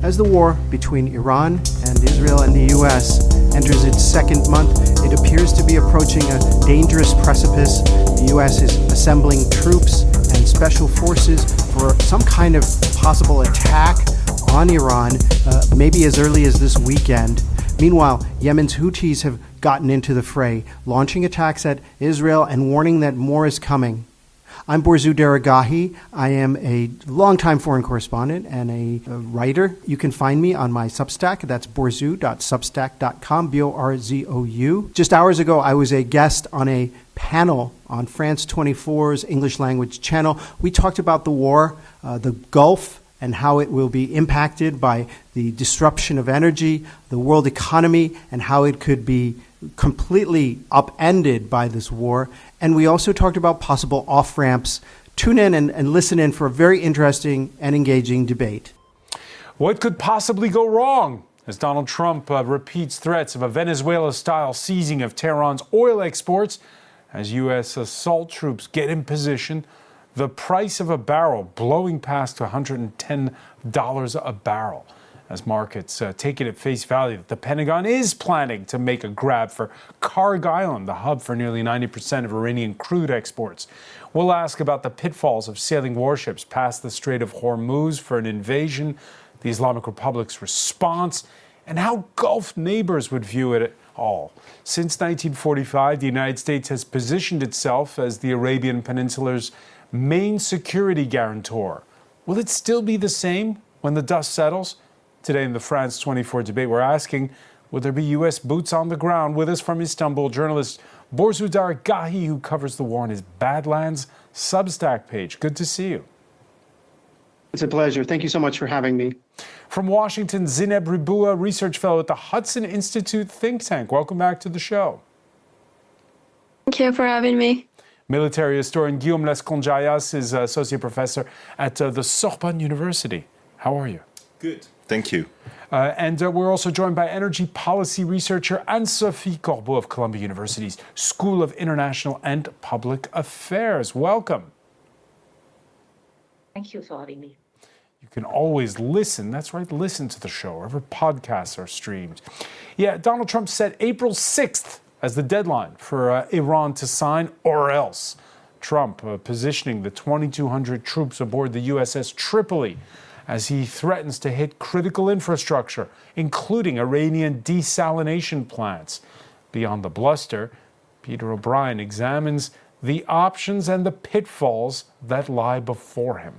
As the war between Iran and Israel and the U.S. enters its second month, it appears to be approaching a dangerous precipice. The U.S. is assembling troops and special forces for some kind of possible attack on Iran, maybe as early as this weekend. Meanwhile, Yemen's Houthis have gotten into the fray, launching attacks at Israel and warning that more is coming. I'm Borzou Daragahi. I am a longtime foreign correspondent and a writer. You can find me on my Substack. That's borzou.substack.com, B-O-R-Z-O-U. Just hours ago, I was a guest on a panel on France 24's English language channel. We talked about the war, the Gulf, and how it will be impacted by the disruption of energy, the world economy, and how it could be completely upended by this war. And we also talked about possible off-ramps. Tune in and listen in for a very interesting and engaging debate. What could possibly go wrong as Donald Trump repeats threats of a Venezuela-style seizing of Tehran's oil exports as U.S. assault troops get in position? The price of a barrel blowing past $110 a barrel as markets take it at face value that the Pentagon is planning to make a grab for Kharg Island, the hub for nearly 90% of Iranian crude exports. We'll ask about the pitfalls of sailing warships past the Strait of Hormuz for an invasion, the Islamic Republic's response, and how Gulf neighbors would view it all. Since 1945, the United States has positioned itself as the Arabian Peninsula's main security guarantor. Will it still be the same when the dust settles? Today in the France 24 debate, we're asking, will there be U.S. boots on the ground? With us from Istanbul, journalist Borzou Daragahi, who covers the war on his Badlands Substack page. Good to see you. It's a pleasure. Thank you so much for having me. From Washington, Zineb Ribua, research fellow at the Hudson Institute think tank. Welcome back to the show. Thank you for having me. Military historian Guillaume Lesconjayas is associate professor at the Sorbonne University. How are you? Good. Thank you. And we're also joined by energy policy researcher Anne-Sophie Corbeau of Columbia University's School of International and Public Affairs. Welcome. Thank you for having me. You can always listen, that's right, listen to the show wherever podcasts are streamed. Yeah, Donald Trump set April 6th as the deadline for Iran to sign, or else. Trump positioning the 2,200 troops aboard the USS Tripoli as he threatens to hit critical infrastructure, including Iranian desalination plants. Beyond the bluster, Peter O'Brien examines the options and the pitfalls that lie before him.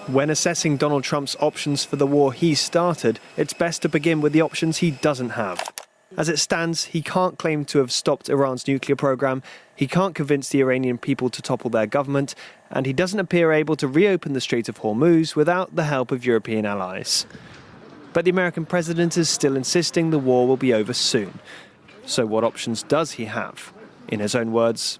When assessing Donald Trump's options for the war he started, it's best to begin with the options he doesn't have. As it stands, he can't claim to have stopped Iran's nuclear program, he can't convince the Iranian people to topple their government, and he doesn't appear able to reopen the Strait of Hormuz without the help of European allies. But the American president is still insisting the war will be over soon. So what options does he have? In his own words,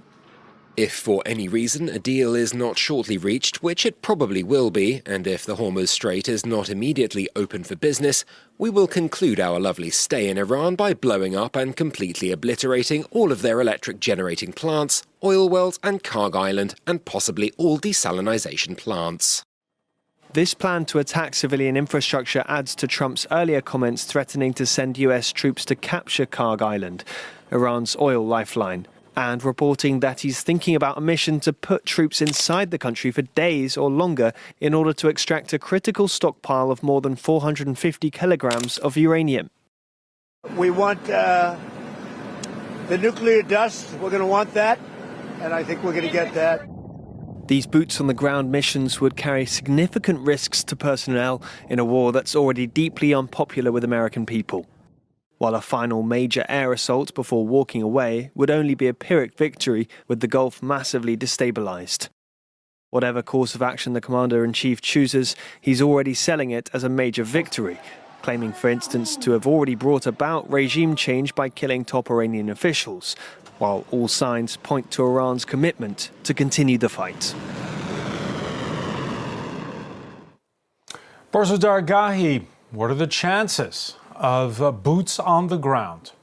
if for any reason a deal is not shortly reached, which it probably will be, and if the Hormuz Strait is not immediately open for business, we will conclude our lovely stay in Iran by blowing up and completely obliterating all of their electric generating plants, oil wells and Kharg Island, and possibly all desalination plants. This plan to attack civilian infrastructure adds to Trump's earlier comments threatening to send US troops to capture Kharg Island, Iran's oil lifeline, and reporting that he's thinking about a mission to put troops inside the country for days or longer in order to extract a critical stockpile of more than 450 kilograms of uranium. We want the nuclear dust. We're going to want that, and I think we're going to get that. These boots-on-the-ground missions would carry significant risks to personnel in a war that's already deeply unpopular with American people. While a final major air assault before walking away would only be a Pyrrhic victory with the Gulf massively destabilized. Whatever course of action the commander-in-chief chooses, he's already selling it as a major victory, claiming, for instance, to have already brought about regime change by killing top Iranian officials, while all signs point to Iran's commitment to continue the fight. Borzou Daragahi, what are the chances of boots on the ground?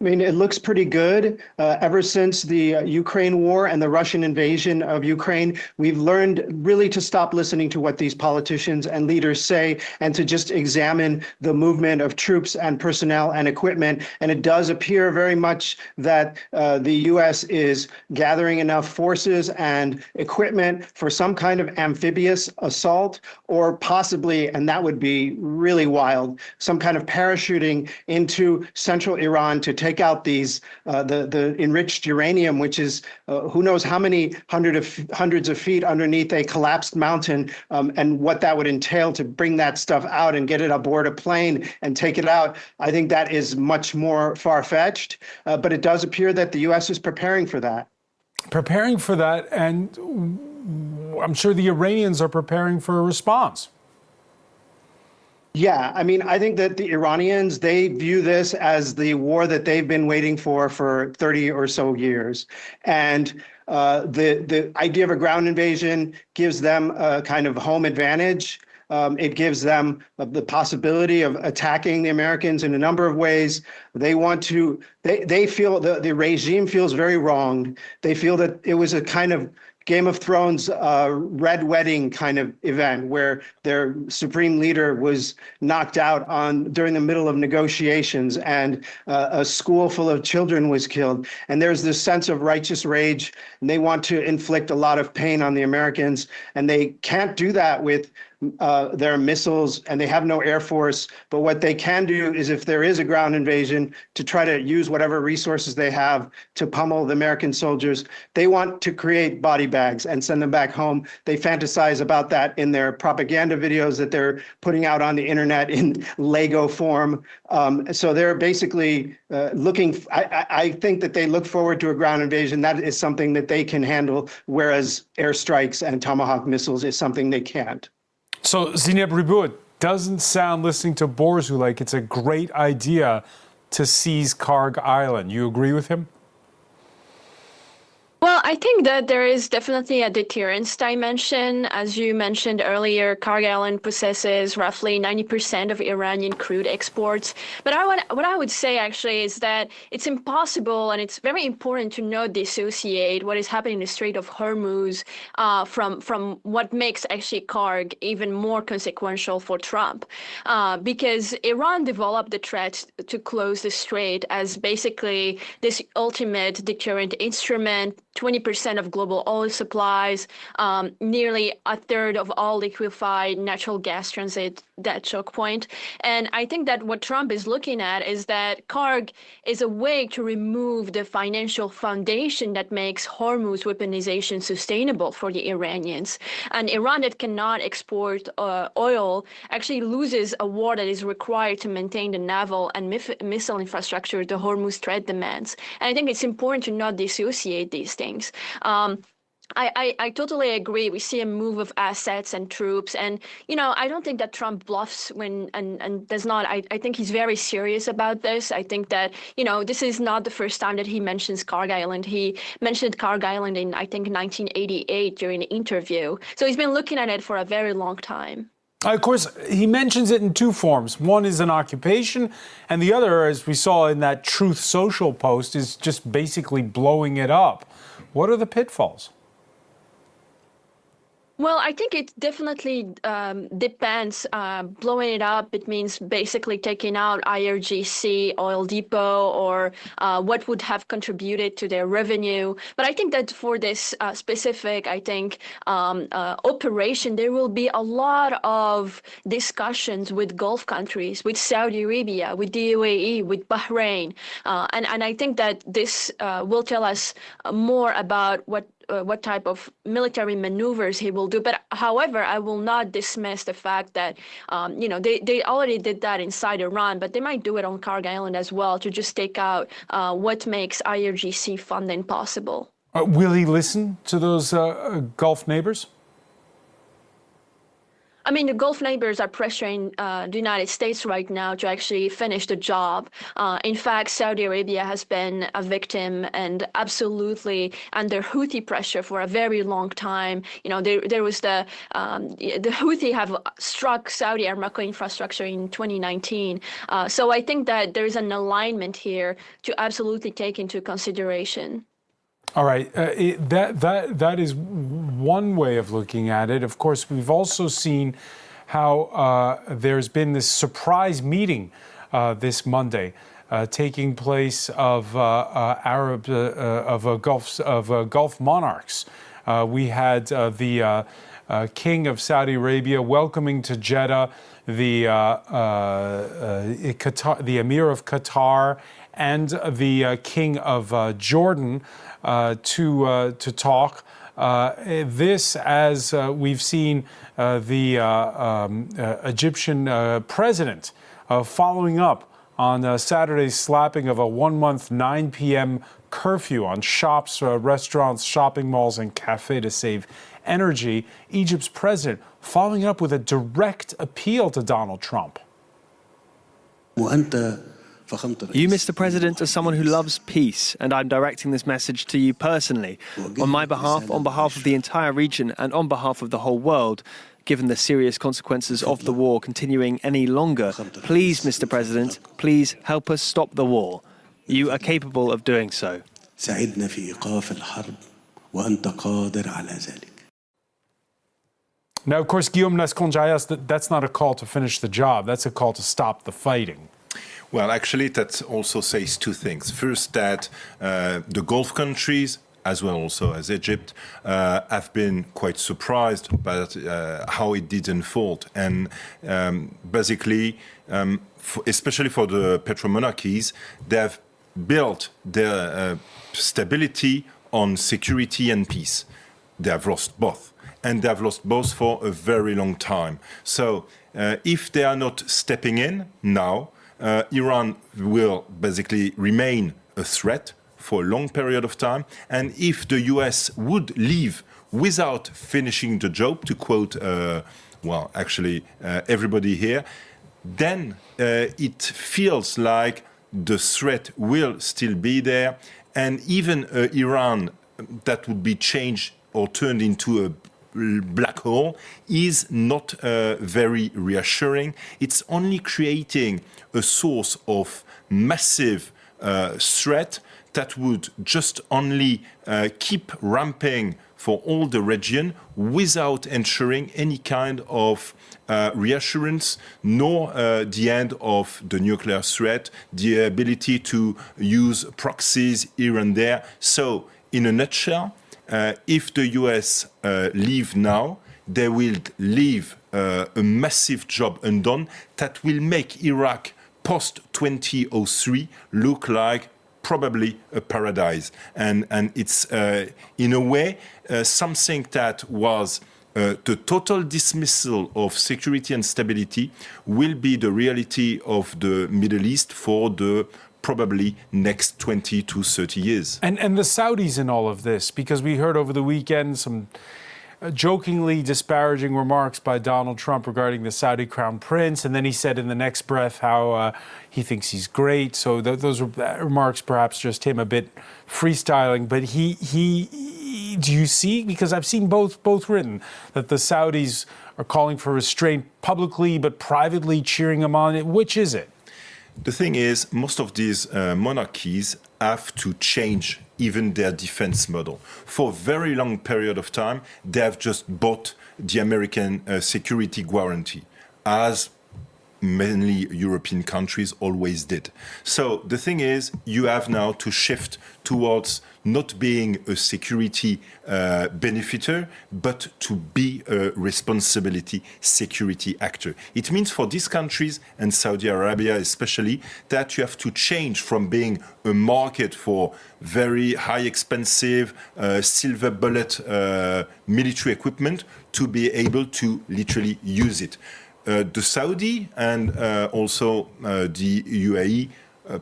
I mean, it looks pretty good. Ever since the Ukraine war and the Russian invasion of Ukraine, we've learned really to stop listening to what these politicians and leaders say and to just examine the movement of troops and personnel and equipment. And it does appear very much that the U.S. is gathering enough forces and equipment for some kind of amphibious assault, or possibly, and that would be really wild, some kind of parachuting into central Iran to take out these the enriched uranium, which is who knows how many hundreds of feet underneath a collapsed mountain, and what that would entail to bring that stuff out and get it aboard a plane and take it out. I think that is much more far-fetched, but it does appear that the U.S. is preparing for that. Preparing for that, and I'm sure the Iranians are preparing for a response. Yeah, I mean, I think that the Iranians, they view this as the war that they've been waiting for 30 or so years. And the idea of a ground invasion gives them a kind of home advantage. It gives them the possibility of attacking the Americans in a number of ways. They want to, they feel, the regime feels very wronged. They feel that it was a kind of Game of Thrones red wedding kind of event where their supreme leader was knocked out during the middle of negotiations, and a school full of children was killed. And there's this sense of righteous rage, and they want to inflict a lot of pain on the Americans, and they can't do that with their missiles, and they have no air force. But what they can do is, if there is a ground invasion, to try to use whatever resources they have to pummel the American soldiers. They want to create body bags and send them back home. They fantasize about that in their propaganda videos that they're putting out on the internet in Lego form. So they're basically looking, I think that they look forward to a ground invasion. That is something that they can handle, whereas airstrikes and Tomahawk missiles is something they can't. So, Zineb Ribou, it doesn't sound, listening to Borzu, like it's a great idea to seize Karg Island. You agree with him? Well, I think that there is definitely a deterrence dimension. As you mentioned earlier, Karg Island possesses roughly 90% of Iranian crude exports. But what I would say actually is that it's impossible, and it's very important to not dissociate what is happening in the Strait of Hormuz from what makes actually Karg even more consequential for Trump. Because Iran developed the threat to close the strait as basically this ultimate deterrent instrument. 20% of global oil supplies, nearly a third of all liquefied natural gas transit, that choke point. And I think that what Trump is looking at is that Karg is a way to remove the financial foundation that makes Hormuz weaponization sustainable for the Iranians. And Iran that cannot export oil actually loses a war that is required to maintain the naval and missile infrastructure the Hormuz Strait demands. And I think it's important to not dissociate these things. I totally agree. We see a move of assets and troops, and I don't think that Trump bluffs and does not. I think he's very serious about this. I think that this is not the first time that he mentions Karg Island. He mentioned Karg Island in, I think, 1988 during an interview. So he's been looking at it for a very long time. Of course, he mentions it in two forms. One is an occupation, and the other, as we saw in that Truth Social post, is just basically blowing it up. What are the pitfalls? Well, I think it definitely depends. Blowing it up, it means basically taking out IRGC, Oil Depot, or what would have contributed to their revenue. But I think that for this specific, operation, there will be a lot of discussions with Gulf countries, with Saudi Arabia, with the UAE, with Bahrain. And I think that this will tell us more about what type of military maneuvers he will do. But however, I will not dismiss the fact that, they already did that inside Iran, but they might do it on Karg Island as well to just take out what makes IRGC funding possible. Will he listen to those Gulf neighbors? I mean, the Gulf neighbors are pressuring the United States right now to actually finish the job. In fact, Saudi Arabia has been a victim and absolutely under Houthi pressure for a very long time. You know, there was the Houthi have struck Saudi Aramco infrastructure in 2019. So I think that there is an alignment here to absolutely take into consideration. All right, that is one way of looking at it. Of course, we've also seen how there's been this surprise meeting this Monday taking place of Gulf monarchs. We had the King of Saudi Arabia welcoming to Jeddah the Emir of Qatar and the King of Jordan to talk. This, as we've seen the Egyptian president following up on Saturday's slapping of a 1-month 9 p.m. curfew on shops, restaurants, shopping malls, and cafes to save energy. Egypt's president following up with a direct appeal to Donald Trump. You, Mr. President, are someone who loves peace, and I'm directing this message to you personally, on my behalf, on behalf of the entire region, and on behalf of the whole world. Given the serious consequences of the war continuing any longer, please, Mr. President, please help us stop the war. You are capable of doing so. Now, of course, Guillaume Nasconjayas, that's not a call to finish the job. That's a call to stop the fighting. Well, actually, that also says two things. First, that the Gulf countries, as well also as Egypt, have been quite surprised by how it did unfold. And basically, especially for the petromonarchies, they have built their stability on security and peace. They have lost both. And they have lost both for a very long time. So if they are not stepping in now, Iran will basically remain a threat for a long period of time. And if the US would leave without finishing the job, to quote, everybody here, then it feels like the threat will still be there. And even Iran that would be changed or turned into a black hole is not very reassuring. It's only creating a source of massive threat that would just only keep ramping for all the region without ensuring any kind of reassurance, nor the end of the nuclear threat, the ability to use proxies here and there. So, in a nutshell, if the US leave now, they will leave a massive job undone that will make Iraq post-2003 look like probably a paradise. And it's, in a way, something that was the total dismissal of security and stability will be the reality of the Middle East for the probably next 20 to 30 years. And the Saudis in all of this, because we heard over the weekend some jokingly disparaging remarks by Donald Trump regarding the Saudi crown prince, and then he said in the next breath how he thinks he's great. So those remarks perhaps just him a bit freestyling. But he do you see? Because I've seen both written that the Saudis are calling for restraint publicly, but privately cheering him on. Which is it? The thing is, most of these monarchies have to change even their defense model. For a very long period of time, they have just bought the American security guarantee, as mainly European countries always did. So the thing is, you have now to shift towards not being a security benefiter, but to be a responsibility security actor. It means for these countries, and Saudi Arabia especially, that you have to change from being a market for very high expensive silver bullet military equipment to be able to literally use it. The Saudi and also the UAE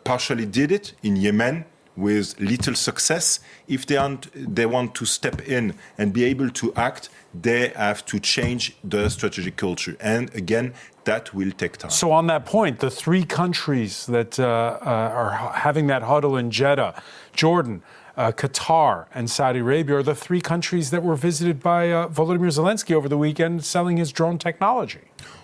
partially did it in Yemen with little success. If they want to step in and be able to act, they have to change the strategic culture. And again, that will take time. So on that point, the three countries that are having that huddle in Jeddah, Jordan, Qatar, and Saudi Arabia, are the three countries that were visited by Volodymyr Zelensky over the weekend selling his drone technology.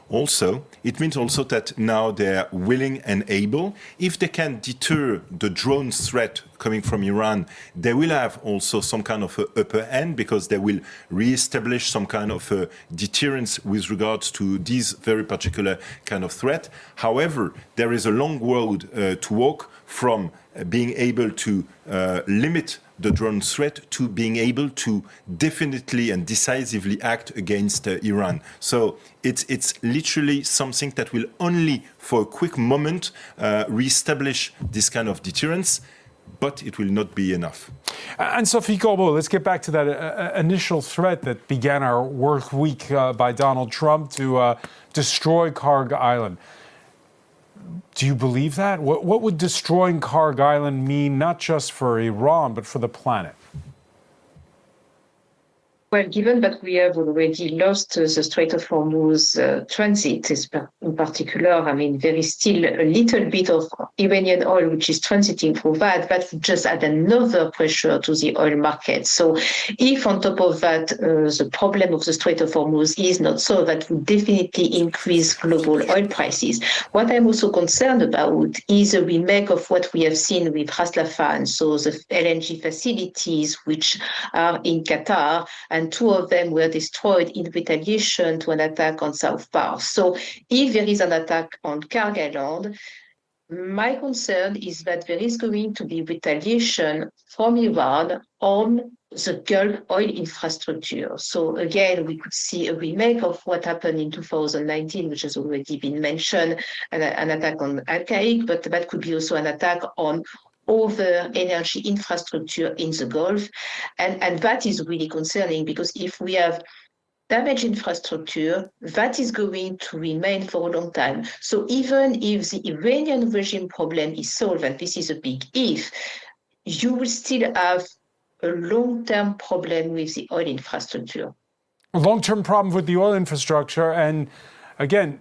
Also, it means also that now they're willing and able. If they can deter the drone threat coming from Iran, they will have also some kind of upper hand, because they will re-establish some kind of deterrence with regards to this very particular kind of threat. However, there is a long road to walk from being able to limit the drone threat to being able to definitely and decisively act against Iran. So it's literally something that will only, for a quick moment, reestablish this kind of deterrence, but it will not be enough. And Sophie Corbeau, let's get back to that initial threat that began our work week by Donald Trump to destroy Karg Island. Do you believe that? What would destroying Karg Island mean, not just for Iran, but for the planet? Well, given that we have already lost the Strait of Hormuz transit, in particular, I mean, there is still a little bit of Iranian oil which is transiting through that would just add another pressure to the oil market. So if on top of that, the problem of the Strait of Hormuz is not solved, that would definitely increase global oil prices. What I'm also concerned about is a remake of what we have seen with Ras Laffan, so the LNG facilities which are in Qatar, and two of them were destroyed in retaliation to an attack on South Pars. So if there is an attack on Karg Island, my concern is that there is going to be retaliation from Iran on the Gulf oil infrastructure. So again, we could see a remake of what happened in 2019, which has already been mentioned, an attack on Al-Qaeda, but that could be also an attack on over energy infrastructure in the Gulf. And that is really concerning, because if we have damaged infrastructure, that is going to remain for a long time. So even if the Iranian regime problem is solved, and this is a big if, you will still have a long-term problem with the oil infrastructure. A long-term problem with the oil infrastructure. And again,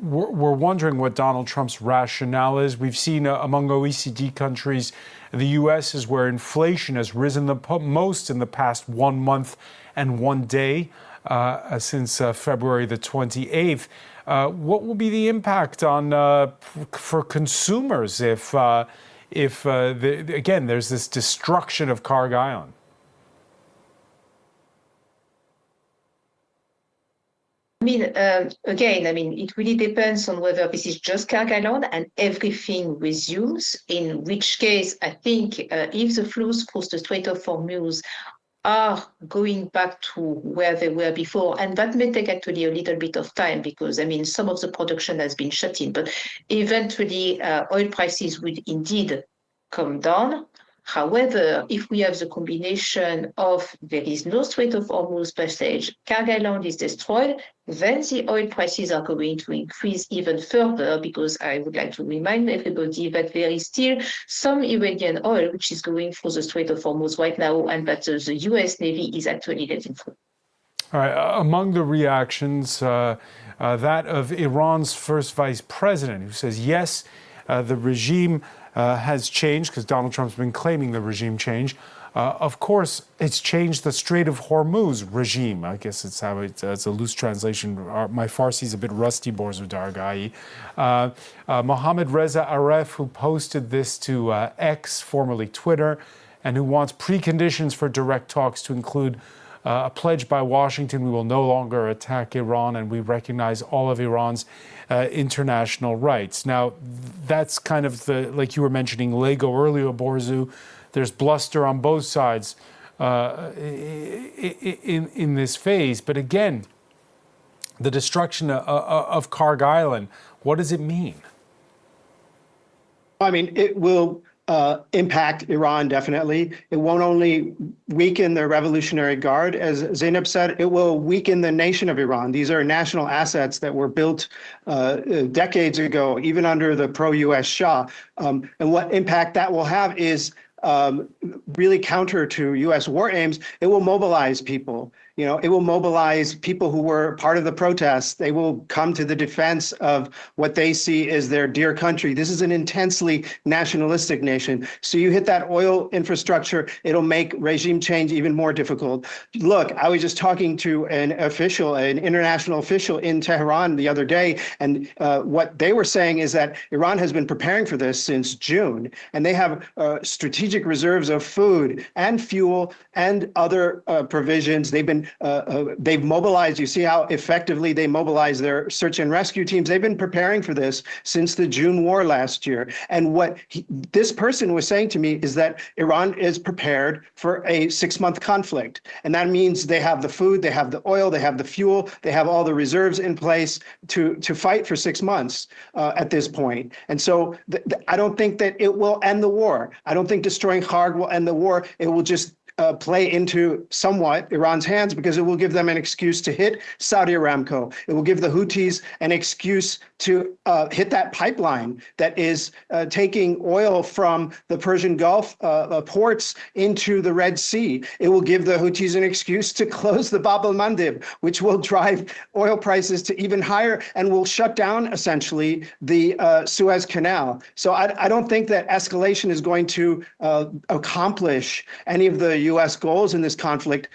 we're wondering what Donald Trump's rationale is. We've seen among OECD countries, the U.S. is where inflation has risen the most in the past 1 month and 1 day since February the 28th. What will be the impact on for consumers if again, there's this destruction of Karg Island? Again, it really depends on whether this is just Karg Island and everything resumes, in which case I think if the flows through the Strait of Hormuz are going back to where they were before, and that may take actually a little bit of time, because some of the production has been shut in, but eventually oil prices will indeed come down. However, if we have the combination of there is no Strait of Hormuz passage, Karg Island is destroyed, then the oil prices are going to increase even further, because I would like to remind everybody that there is still some Iranian oil which is going through the Strait of Hormuz right now, and that the US Navy is actually letting through. All right. Among the reactions, that of Iran's first vice president, who says, yes, the regime has changed, because Donald Trump's been claiming the regime change. Of course, it's changed the Strait of Hormuz regime. I guess it's how it's a loose translation. My Farsi is a bit rusty, Borzu Dargai. Mohammad Reza Aref, who posted this to X, formerly Twitter, and who wants preconditions for direct talks to include a pledge by Washington: we will no longer attack Iran, and we recognize all of Iran's international rights. Now, that's kind of the, like you were mentioning Lego earlier, Borzu. There's bluster on both sides in this phase. But again, the destruction of Karg Island, what does it mean? It will impact Iran, definitely. It won't only weaken the Revolutionary Guard, as Zainab said, it will weaken the nation of Iran. These are national assets that were built decades ago, even under the pro-US Shah. And what impact that will have is really counter to U.S. war aims, it will mobilize people. It will mobilize people who were part of the protests. They will come to the defense of what they see as their dear country. This is an intensely nationalistic nation. So you hit that oil infrastructure, it'll make regime change even more difficult. Look, I was just talking to an international official in Tehran the other day, and what they were saying is that Iran has been preparing for this since June, and they have strategic reserves of food and fuel and other provisions. They've mobilized. You see how effectively they mobilize their search and rescue teams. They've been preparing for this since the June war last year. And what this person was saying to me is that Iran is prepared for a 6-month conflict. And that means they have the food, they have the oil, they have the fuel, they have all the reserves in place to fight for 6 months at this point. And so I don't think that it will end the war. I don't think destroying Kharg will end the war. It will just play into somewhat Iran's hands because it will give them an excuse to hit Saudi Aramco. It will give the Houthis an excuse to hit that pipeline that is taking oil from the Persian Gulf ports into the Red Sea. It will give the Houthis an excuse to close the Bab el-Mandeb, which will drive oil prices to even higher and will shut down essentially the Suez Canal. So I don't think that escalation is going to accomplish any of the U.S. goals in this conflict,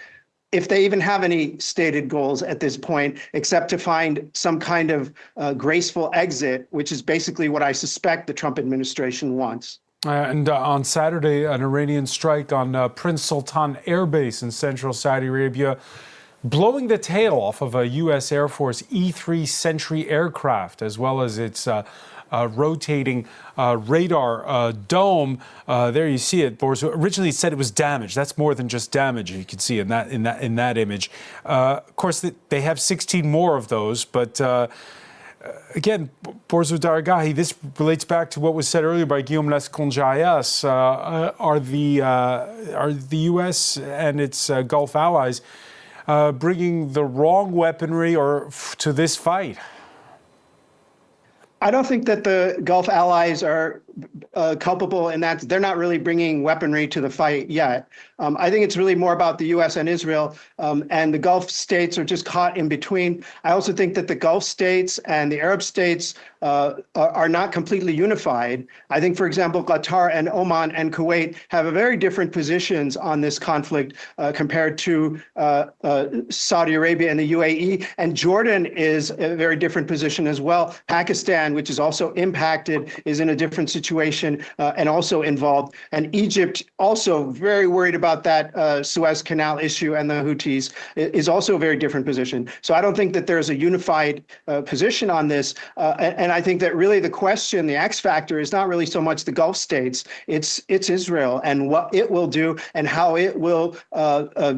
if they even have any stated goals at this point, except to find some kind of graceful exit, which is basically what I suspect the Trump administration wants. And on Saturday, an Iranian strike on Prince Sultan Air Base in central Saudi Arabia, blowing the tail off of a U.S. Air Force E-3 Sentry aircraft, as well as its rotating radar dome. There you see it, Boris. Originally it said it was damaged. That's more than just damage. You can see in that image. Of course, they have 16 more of those, but again, Boris Dargahi, this relates back to what was said earlier by Guillaume Lesconjaillas. Are the U.S. and its Gulf allies bringing the wrong weaponry to this fight? I don't think that the Gulf allies are culpable in that they're not really bringing weaponry to the fight yet. I think it's really more about the U.S. and Israel, and the Gulf states are just caught in between. I also think that the Gulf states and the Arab states are not completely unified. I think, for example, Qatar and Oman and Kuwait have very different positions on this conflict compared to Saudi Arabia and the UAE, and Jordan is a very different position as well. Pakistan, which is also impacted, is in a different situation and also involved. And Egypt, also very worried about that Suez Canal issue and the Houthis, is also a very different position. So I don't think that there's a unified position on this. And I think that really the question, the X factor, is not really so much the Gulf states. It's Israel and what it will do and how it will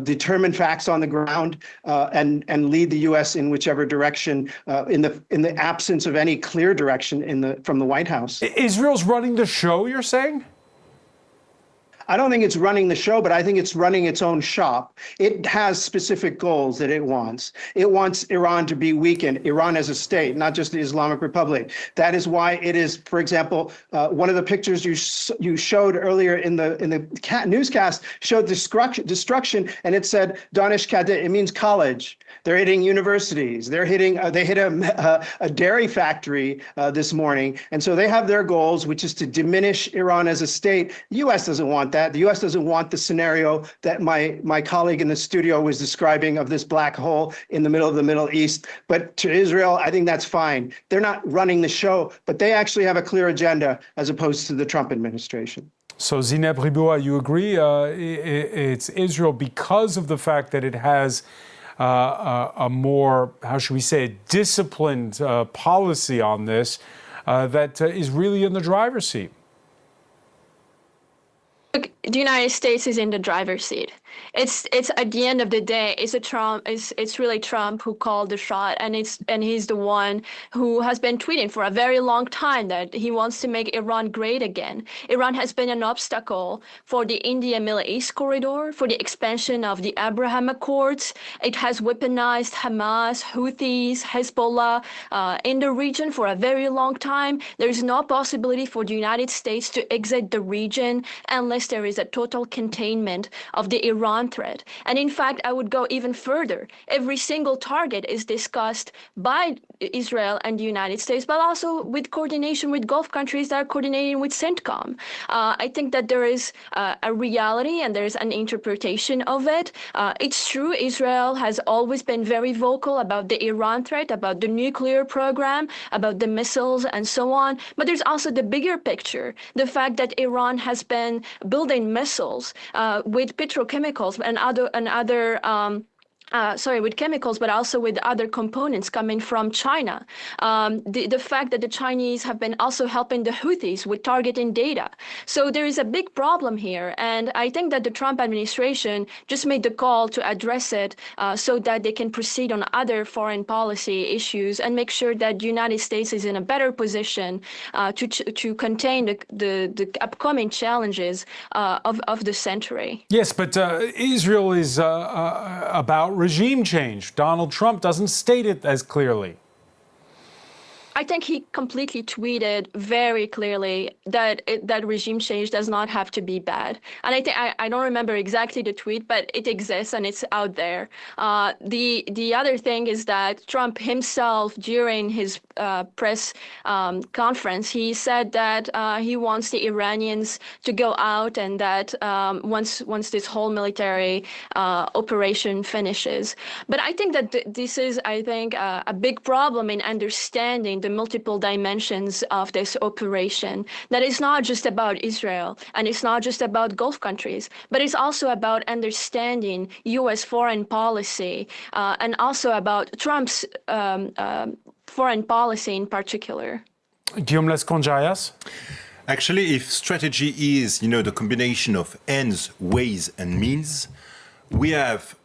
determine facts on the ground and lead the U.S. in whichever direction in the absence of any clear direction from the White House. Israel's running the show, you're saying? I don't think it's running the show, but I think it's running its own shop. It has specific goals that it wants. It wants Iran to be weakened, Iran as a state, not just the Islamic Republic. That is why it is, for example, one of the pictures you showed earlier in the newscast showed destruction, and it said Danishkade. It means college. They're hitting universities. They hit a dairy factory this morning, and so they have their goals, which is to diminish Iran as a state. The U.S. doesn't want that. The U.S. doesn't want the scenario that my colleague in the studio was describing of this black hole in the middle of the Middle East. But to Israel, I think that's fine. They're not running the show, but they actually have a clear agenda as opposed to the Trump administration. So Zineb Riboua, you agree it's Israel because of the fact that it has a more, how should we say, disciplined policy on this that is really in the driver's seat? Look, the United States is in the driver's seat. It's at the end of the day, it's really Trump who called the shot, and he's the one who has been tweeting for a very long time that he wants to make Iran great again. Iran has been an obstacle for the India-Middle East corridor, for the expansion of the Abraham Accords. It has weaponized Hamas, Houthis, Hezbollah in the region for a very long time. There's no possibility for the United States to exit the region unless there is a total containment of the Iran threat. And in fact, I would go even further. Every single target is discussed by Israel and the United States, but also with coordination with Gulf countries that are coordinating with CENTCOM. I think that there is a reality and there's an interpretation of it. It's true, Israel has always been very vocal about the Iran threat, about the nuclear program, about the missiles and so on. But there's also the bigger picture, the fact that Iran has been building missiles with petrochemicals and other with chemicals, but also with other components coming from China. The fact that the Chinese have been also helping the Houthis with targeting data. So there is a big problem here. And I think that the Trump administration just made the call to address it so that they can proceed on other foreign policy issues and make sure that the United States is in a better position to contain the upcoming challenges of the century. Yes, but Israel is about regime change. Donald Trump doesn't state it as clearly. I think he completely tweeted very clearly that that regime change does not have to be bad. And I think I don't remember exactly the tweet, but it exists and it's out there. The other thing is that Trump himself, during his press conference, he said that he wants the Iranians to go out and that once this whole military operation finishes. But I think that this is, a big problem in understanding the multiple dimensions of this operation. That is not just about Israel and it's not just about Gulf countries, but it's also about understanding U.S. foreign policy and also about Trump's foreign policy in particular. Guillaume Lesconjayas? Actually, if strategy is, the combination of ends, ways, and means, we have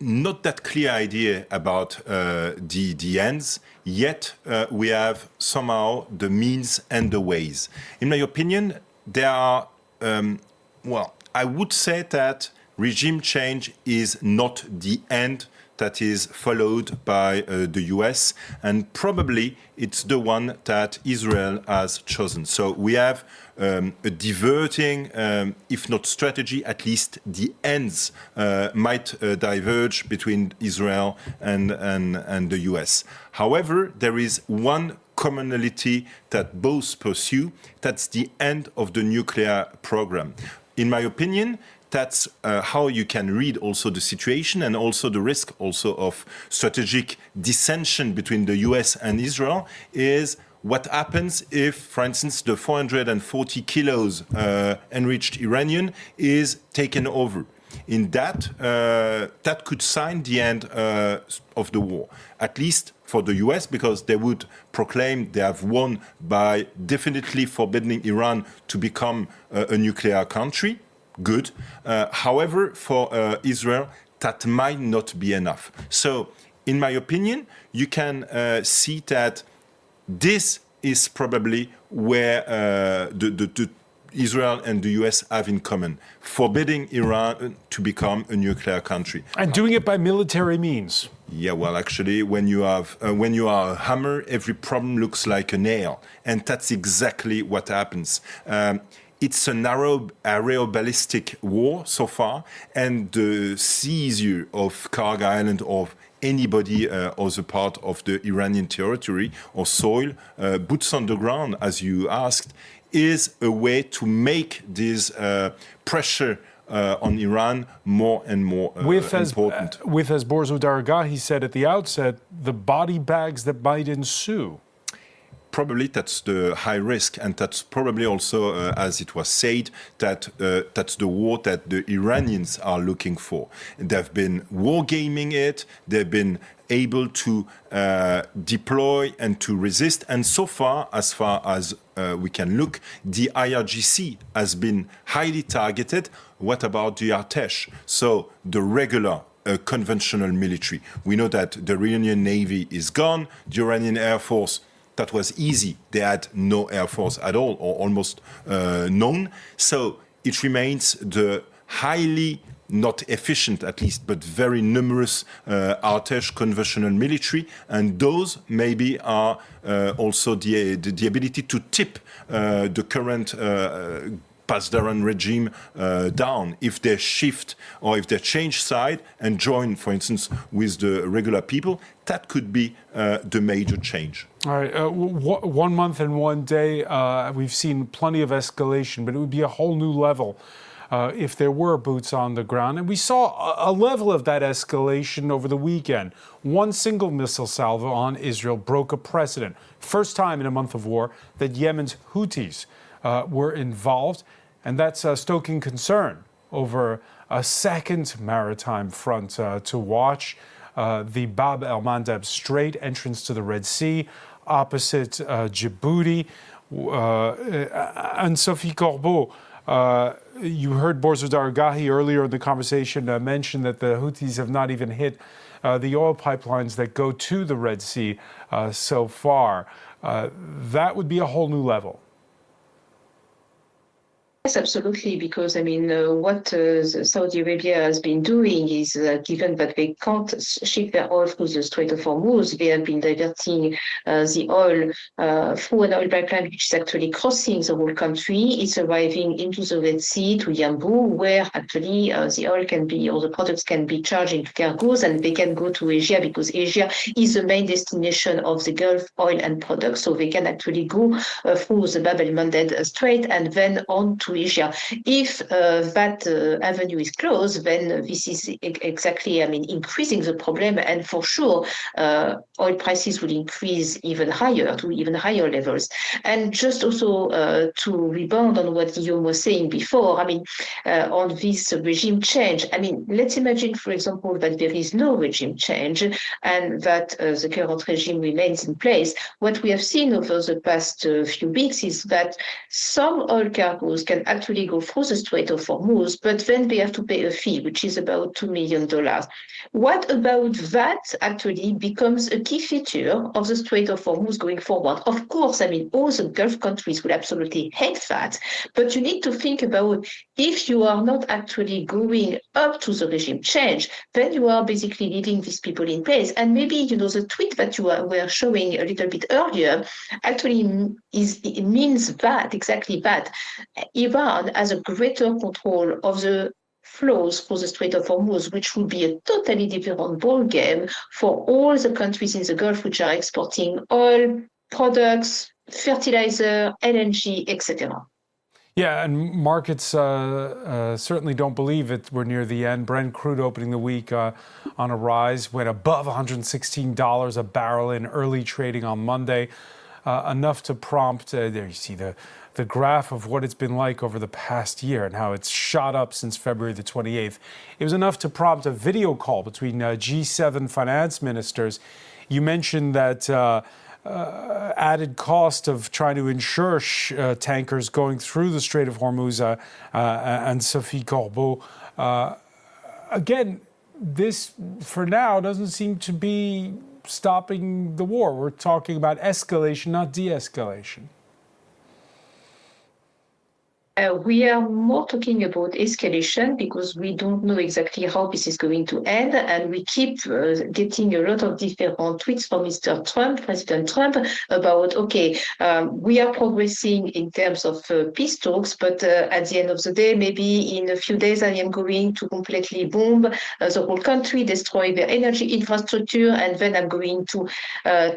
not that clear idea about the ends, yet we have somehow the means and the ways. In my opinion, there are, I would say that regime change is not the end that is followed by the US, and probably it's the one that Israel has chosen. So we have a diverting, if not strategy, at least the ends might diverge between Israel and the US. However, there is one commonality that both pursue, that's the end of the nuclear program. In my opinion, that's how you can read also the situation and also the risk also of strategic dissension between the US and Israel is what happens if, for instance, the 440 kilos enriched uranium is taken over. In that, that could sign the end of the war, at least for the US, because they would proclaim they have won by definitely forbidding Iran to become a nuclear country. Good. However, for Israel, that might not be enough. So, in my opinion, you can see that this is probably where the Israel and the US have in common, forbidding Iran to become a nuclear country. And doing it by military means. Yeah, well, actually, when you are a hammer, every problem looks like a nail. And that's exactly what happens. It's a narrow aeroballistic war so far, and the seizure of Karg Island or anybody other part of the Iranian territory or soil, boots on the ground, as you asked, is a way to make this pressure on Iran more and more important. With, as Borzou Dargahi said at the outset, the body bags that might ensue. probably that's the high risk, and that's probably also, as it was said, that that's the war that the Iranians are looking for. They've been wargaming it. They've been able to deploy and to resist. And so far as we can look, the IRGC has been highly targeted. What about the Artesh? So the regular conventional military. We know that the Iranian Navy is gone. The Iranian Air Force, that was easy. They had no Air Force at all, or almost none. So it remains the highly not efficient, at least, but very numerous Artesh conventional military, and those maybe are also the ability to tip the current Pasdaran regime down. If they shift or if they change side and join, for instance, with the regular people, that could be the major change. All right, 1 month and 1 day, we've seen plenty of escalation, but it would be a whole new level if there were boots on the ground. And we saw a level of that escalation over the weekend. One single missile salvo on Israel broke a precedent. First time in a month of war that Yemen's Houthis were involved, and that's stoking concern over a second maritime front to watch. The Bab el-Mandeb Strait, entrance to the Red Sea, opposite Djibouti. And Sophie Corbeau, you heard Borzou Dargahi earlier in the conversation mention that the Houthis have not even hit the oil pipelines that go to the Red Sea so far. That would be a whole new level. Yes, absolutely, because what Saudi Arabia has been doing is, given that they can't ship their oil through the Strait of Hormuz, they have been diverting the oil through an oil pipeline which is actually crossing the whole country. It's arriving into the Red Sea to Istanbul, where actually the oil can be, or the products can be charged into cargoes, and they can go to Asia, because Asia is the main destination of the Gulf oil and products. So they can actually go through the Bab el-Mandeb Strait and then on to Asia. If that avenue is closed, then this is exactly, increasing the problem, and for sure, oil prices will increase even higher, to even higher levels. And just also to rebound on what Guillaume was saying before, on this regime change, let's imagine, for example, that there is no regime change and that the current regime remains in place. What we have seen over the past few weeks is that some oil cargoes can actually go through the Strait of Hormuz, but then they have to pay a fee, which is about $2 million. What about that actually becomes a key feature of the Strait of Hormuz going forward? Of course, all the Gulf countries will absolutely hate that, but you need to think about, if you are not actually going up to the regime change, then you are basically leaving these people in place. And maybe, the tweet that you were showing a little bit earlier actually means that, exactly that. Iran has a greater control of the flows through the Strait of Hormuz, which would be a totally different ballgame for all the countries in the Gulf which are exporting oil, products, fertilizer, LNG, etc. Yeah, and markets certainly don't believe it. We're near the end. Brent crude opening the week on a rise, went above $116 a barrel in early trading on Monday. Enough to prompt, there you see the graph of what it's been like over the past year and how it's shot up since February the 28th. It was enough to prompt a video call between G7 finance ministers. You mentioned that added cost of trying to insure tankers going through the Strait of Hormuz, and Sophie Corbeau. Again, this, for now, doesn't seem to be stopping the war. We're talking about escalation, not de-escalation. We are more talking about escalation because we don't know exactly how this is going to end, and we keep getting a lot of different tweets from Mr. Trump, President Trump, about, we are progressing in terms of peace talks, but at the end of the day, maybe in a few days, I am going to completely bomb the whole country, destroy their energy infrastructure, and then I'm going to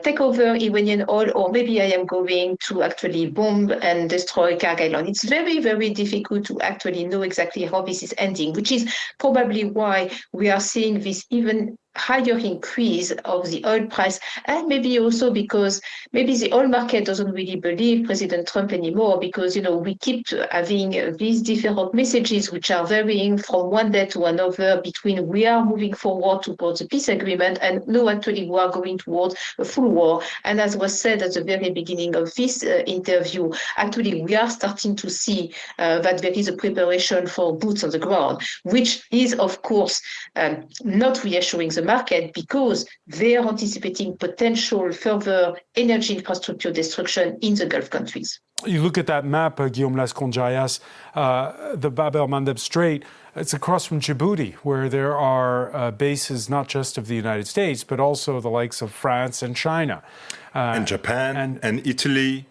take over Iranian oil, or maybe I am going to actually bomb and destroy Cargill. It's very, very difficult to actually know exactly how this is ending, which is probably why we are seeing this even higher increase of the oil price, and maybe also because maybe the oil market doesn't really believe President Trump anymore, because we keep having these different messages which are varying from one day to another between we are moving forward towards a peace agreement and no, actually we are going towards a full war. And as was said at the very beginning of this interview, actually we are starting to see that there is a preparation for boots on the ground, which is of course not reassuring the market, because they are anticipating potential further energy infrastructure destruction in the Gulf countries. You look at that map, Guillaume Lasconjayas, the Bab el-Mandeb Strait, it's across from Djibouti, where there are bases not just of the United States, but also the likes of France and China. And Japan and Italy.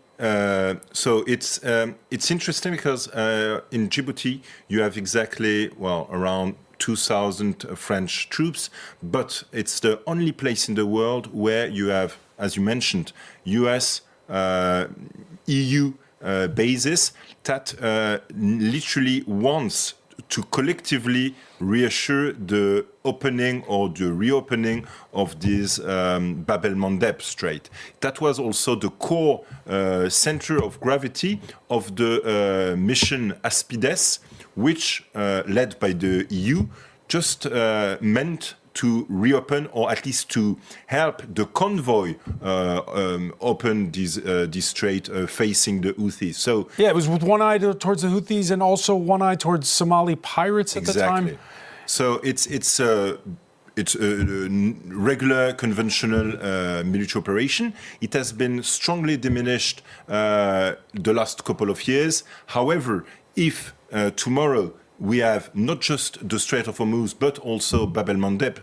So it's interesting because in Djibouti, you have exactly, around 2,000 French troops, but it's the only place in the world where you have, as you mentioned, US, EU bases that literally wants to collectively reassure the opening or the reopening of this Bab el-Mandeb Strait. That was also the core center of gravity of the mission Aspides, which, led by the EU, just meant to reopen, or at least to help the convoy open this strait facing the Houthis. So yeah, it was with one eye towards the Houthis and also one eye towards Somali pirates at the time. So it's a regular, conventional military operation. It has been strongly diminished the last couple of years. However, if tomorrow we have not just the Strait of Hormuz, but also Bab el-Mandeb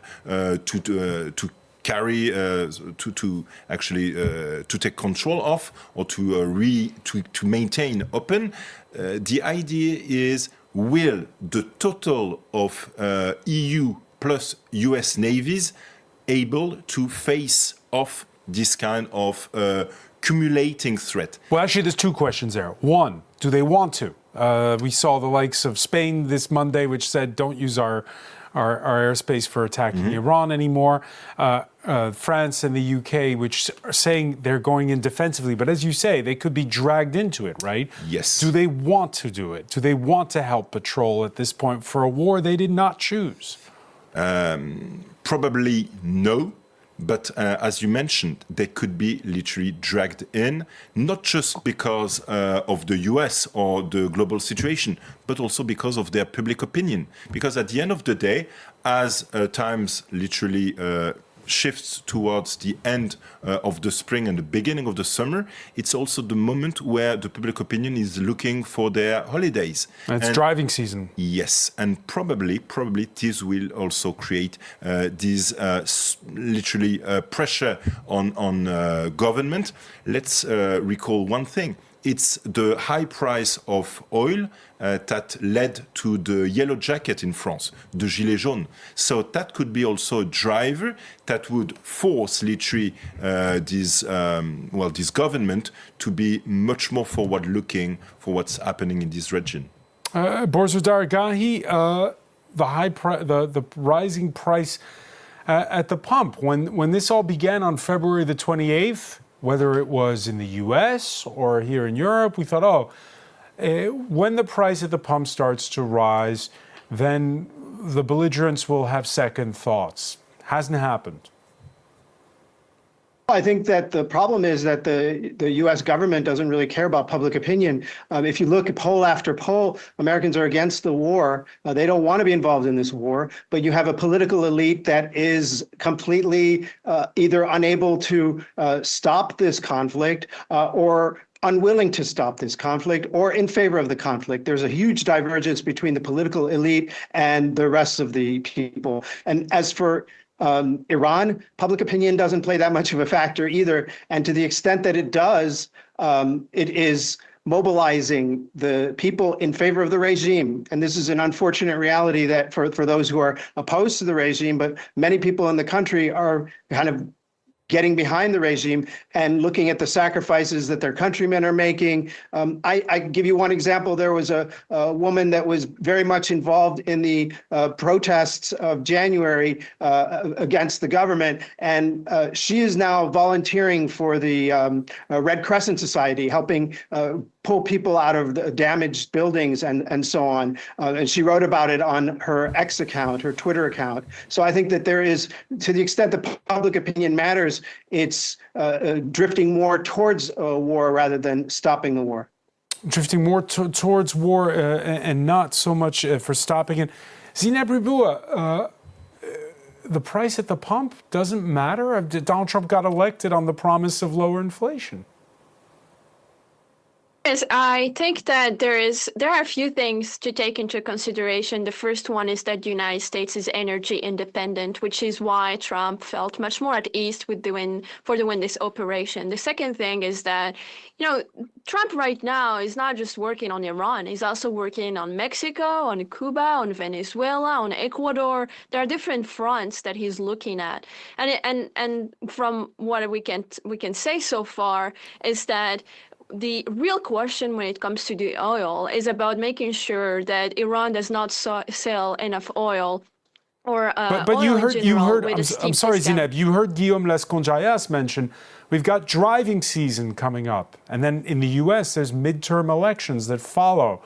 to carry, to actually to take control of, or to maintain open. The idea is, will the total of EU plus US navies able to face off this kind of cumulating threat? Well, actually, there's two questions there. One, do they want to? We saw the likes of Spain this Monday, which said don't use our airspace for attacking Iran anymore. France and the UK, which are saying they're going in defensively. But as you say, they could be dragged into it, right? Yes. Do they want to do it? Do they want to help patrol at this point for a war they did not choose? Probably no. But as you mentioned, they could be literally dragged in, not just because of the US or the global situation, but also because of their public opinion. Because at the end of the day, as times literally shifts towards the end of the spring and the beginning of the summer, it's also the moment where the public opinion is looking for their holidays. It's driving season. Yes, and probably this will also create this literally pressure on government. Let's recall one thing. It's the high price of oil that led to the yellow jacket in France, the gilet jaune. So that could be also a driver that would force literally this government to be much more forward-looking for what's happening in this region. Borzou Dargahi, the rising price at the pump. When this all began on February the 28th, whether it was in the US or here in Europe, we thought, when the price at the pump starts to rise, then the belligerents will have second thoughts. Hasn't happened. I think that the problem is that the U.S. government doesn't really care about public opinion. If you look at poll after poll, Americans are against the war. They don't want to be involved in this war. But you have a political elite that is completely either unable to stop this conflict or unwilling to stop this conflict, or in favor of the conflict. There's a huge divergence between the political elite and the rest of the people. And as for Iran, public opinion doesn't play that much of a factor either. And to the extent that it does, it is mobilizing the people in favor of the regime. And this is an unfortunate reality that for those who are opposed to the regime, but many people in the country are kind of getting behind the regime and looking at the sacrifices that their countrymen are making. I give you one example. There was a woman that was very much involved in the protests of January against the government, and she is now volunteering for the Red Crescent Society, helping pull people out of the damaged buildings and so on. And she wrote about it on her X account, her Twitter account. So I think that there is, to the extent that public opinion matters, it's drifting more towards war rather than stopping the war. Drifting more towards war and not so much for stopping it. Zineb Ribua, the price at the pump doesn't matter? Donald Trump got elected on the promise of lower inflation. Yes, I think that there are a few things to take into consideration. The first one is that the United States is energy independent, which is why Trump felt much more at ease with doing this operation. The second thing is that, Trump right now is not just working on Iran. He's also working on Mexico, on Cuba, on Venezuela, on Ecuador. There are different fronts that he's looking at. And from what we can say so far is that the real question when it comes to the oil is about making sure that Iran does not sell enough oil or but oil you in heard general with a steep I'm sorry, discount. Zineb, you heard Guillaume Lesconjayas mention we've got driving season coming up, and then in the U.S. there's midterm elections that follow,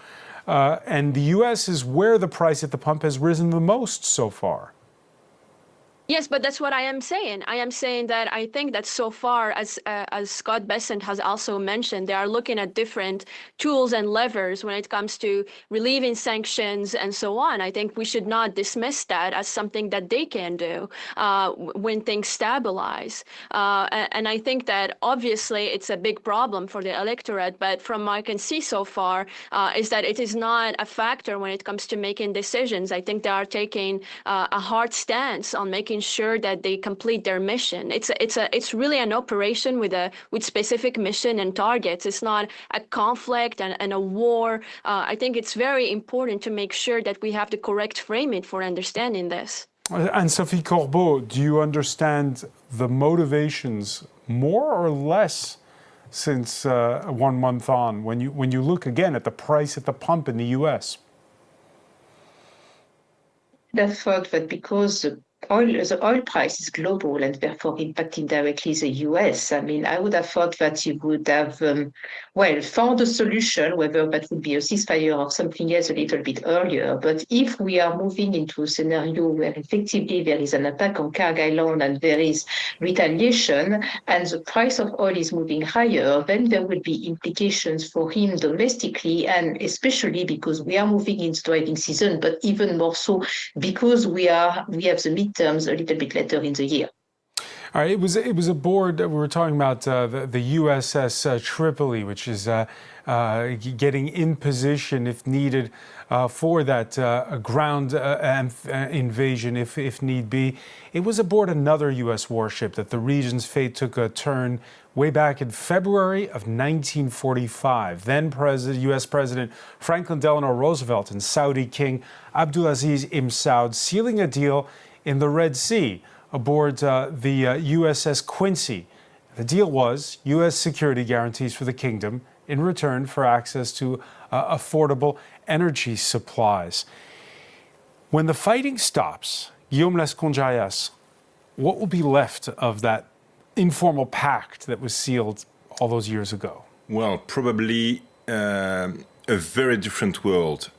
and the U.S. is where the price at the pump has risen the most so far. Yes, but that's what I am saying. I am saying that I think that so far, as Scott Bessent has also mentioned, they are looking at different tools and levers when it comes to relieving sanctions and so on. I think we should not dismiss that as something that they can do when things stabilize. And I think that obviously it's a big problem for the electorate, but from what I can see so far is that it is not a factor when it comes to making decisions. I think they are taking a hard stance on making sure that they complete their mission. It's really an operation with specific mission and targets. It's not a conflict and a war. I think it's very important to make sure that we have the correct framing for understanding this. And Sophie Corbeau, do you understand the motivations more or less since 1 month on when you look again at the price at the pump in the U.S.? I thought that because the oil price is global and therefore impacting directly the US. I mean, I would have thought that you would have, found a solution, whether that would be a ceasefire or something else a little bit earlier. But if we are moving into a scenario where effectively there is an attack on Kyrgyz Island and there is retaliation and the price of oil is moving higher, then there will be implications for him domestically, and especially because we are moving into driving season, but even more so because we have the midterms a little bit later in the year. All right, it was aboard. We were talking about the USS Tripoli, which is getting in position if needed for that ground invasion, if need be. It was aboard another U.S. warship that the region's fate took a turn way back in February of 1945. Then U.S. President Franklin Delano Roosevelt and Saudi King Abdulaziz Ibn Saud sealing a deal in the Red Sea aboard the USS Quincy. The deal was U.S. security guarantees for the kingdom in return for access to affordable energy supplies. When the fighting stops, Guillaume Lesconjayas, what will be left of that informal pact that was sealed all those years ago? Well, probably a very different world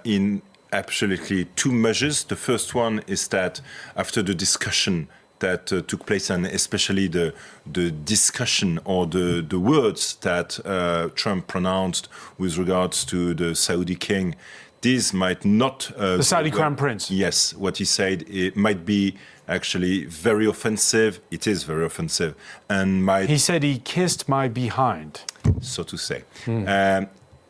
in absolutely two measures. The first one is that after the discussion that took place, and especially the discussion or the words that Trump pronounced with regards to the Saudi king, this might not... the Saudi Crown Prince. Yes, what he said, it might be actually very offensive. It is very offensive. And might... He said he kissed my behind. So to say.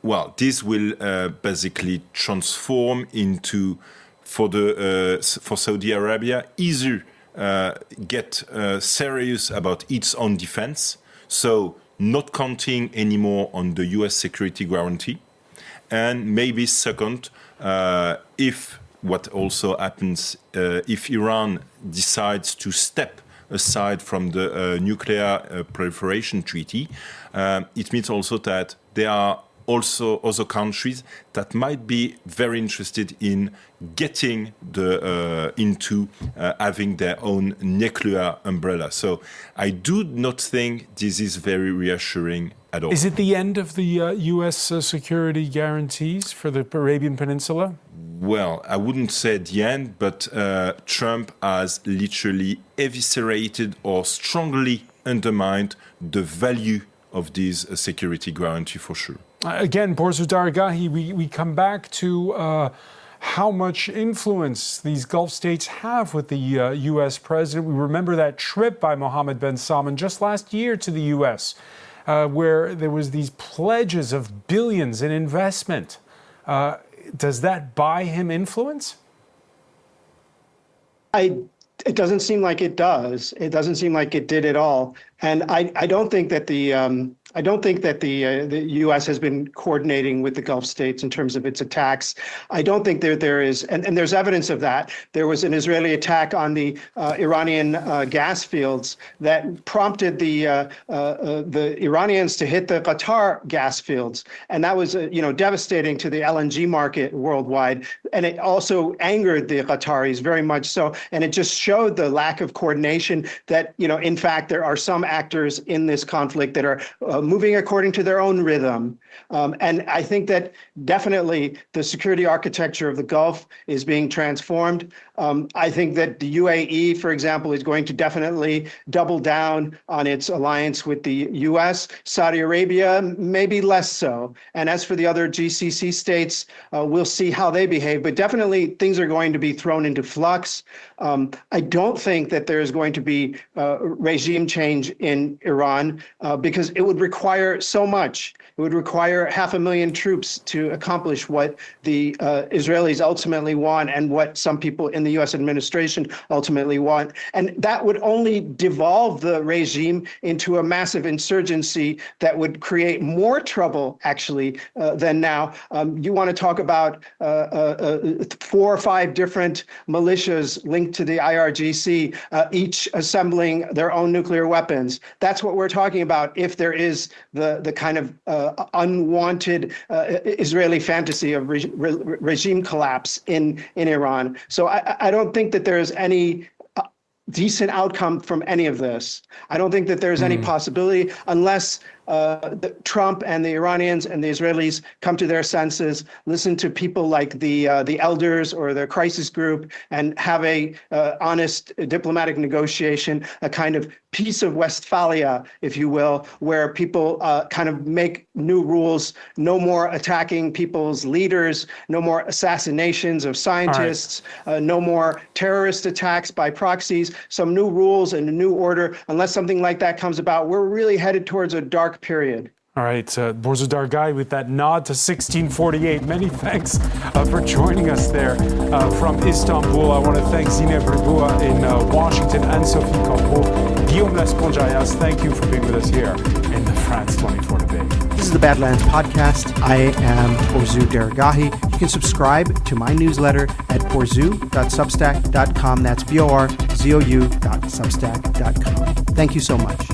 Well, this will basically transform into, for Saudi Arabia, either get serious about its own defense, so not counting anymore on the US security guarantee, and maybe second, if what also happens, if Iran decides to step aside from the nuclear proliferation treaty, it means also that there are also other countries that might be very interested in getting into having their own nuclear umbrella. So I do not think this is very reassuring at all. Is it the end of the U.S. security guarantees for the Arabian Peninsula? Well, I wouldn't say the end, but Trump has literally eviscerated or strongly undermined the value of this security guarantee for sure. Again, Porzu Dargahi, we come back to how much influence these Gulf states have with the U.S. president. We remember that trip by Mohammed bin Salman just last year to the U.S., where there was these pledges of billions in investment. Does that buy him influence? It doesn't seem like it does. It doesn't seem like it did at all. And I don't think that the U.S. has been coordinating with the Gulf states in terms of its attacks. I don't think there is, and there's evidence of that. There was an Israeli attack on the Iranian gas fields that prompted the Iranians to hit the Qatar gas fields, and that was devastating to the LNG market worldwide. And it also angered the Qataris very much so, and it just showed the lack of coordination. That in fact there are some actors in this conflict that are moving according to their own rhythm. And I think that definitely the security architecture of the Gulf is being transformed. I think that the UAE, for example, is going to definitely double down on its alliance with the U.S. Saudi Arabia, maybe less so. And as for the other GCC states, we'll see how they behave. But definitely things are going to be thrown into flux. I don't think that there is going to be regime change in Iran because it would require so much. It would require 500,000 troops to accomplish what the Israelis ultimately want and what some people in the U.S. administration ultimately want. And that would only devolve the regime into a massive insurgency that would create more trouble, actually, than now. You want to talk about 4 or 5 different militias linked to the IRGC, each assembling their own nuclear weapons. That's what we're talking about if there is the kind of unwanted Israeli fantasy of regime collapse in Iran. So I don't think that there is any decent outcome from any of this. I don't think that there's any possibility unless Trump and the Iranians and the Israelis come to their senses, listen to people like the elders or the crisis group, and have a honest diplomatic negotiation, a kind of Peace of Westphalia, if you will, where people kind of make new rules, no more attacking people's leaders, no more assassinations of scientists, no more terrorist attacks by proxies, some new rules and a new order. Unless something like that comes about, we're really headed towards a dark period. All right, Porzu Dargahi with that nod to 1648. Many thanks for joining us there from Istanbul. I want to thank Zineb Ribua in Washington and Sophie Campo. Guillaume Lesponjayas, thank you for being with us here in the France 24 debate. This is the Badlands Podcast. I am Porzu Dargahi. You can subscribe to my newsletter at porzu.substack.com. That's BORZOU.substack.com. Thank you so much.